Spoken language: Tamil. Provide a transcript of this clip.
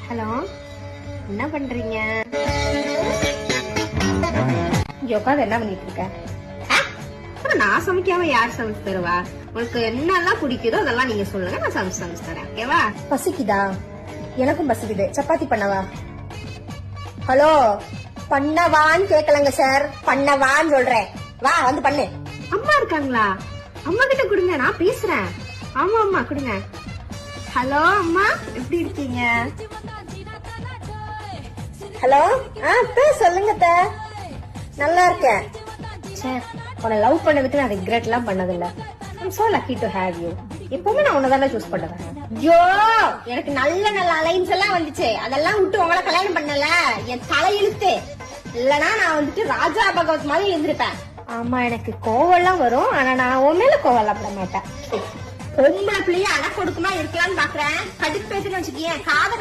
ஹலோ, என்ன பண்றீங்க? இங்க உட்காந்து என்ன பண்ணிட்டு இருக்க? நான் சமைக்காம யார் சமைச்சு தருவா? உங்களுக்கு என்னெல்லாம் பிடிக்குதோ அதெல்லாம் நீங்க சொல்லுங்க, நான் சமைச்சு தரேன். ஓகேவா? பசிக்குதா? எனக்கும் பசிக்குது. சப்பாத்தி பண்ணவா? ஹலோ, பண்ணவான்னு கேட்கலங்க சார், பண்ணவான்னு சொல்றேன். வா வந்து பண்ணு. அம்மா இருக்காங்களா? அம்மா கிட்ட கொடுங்க, நான் பேசுறேன். ஆமா அம்மா கொடுங்க. ஹலோ அம்மா, எப்படி இருக்கீங்க? ஹலோ, சொல்லுங்க த. நல்லா இருக்கேன். உன்னை லவ் பண்ணதுக்கு நான் ரிக்ரெட் எல்லாம் பண்ணதில்ல. I'm so lucky to have you. எப்பவுமே நான் உன்னதான சூஸ் பண்ணுவேன். ஐயோ, எனக்கு நல்ல நல்ல அலைன்ஸ் எல்லாம் வந்துச்சு. அதெல்லாம் விட்டு உங்களை கல்யாணம் பண்ணல என் தலையெழுத்து. இல்லனா நான் வந்துட்டு ராஜா பகவத் மாதிரி இருந்திருப்பேன். ஆமா, எனக்கு கோவம் எல்லாம் வரும். ஆனா நான் உன் மேல கோவம் எல்லாம் பட மாட்டேன். பொம்பளை பிள்ளைய அடக்க கொடுக்குமா இருக்கலாம்னு பாக்குறேன். கடுப்பு பேசுன்னு வச்சுக்கேன், காதை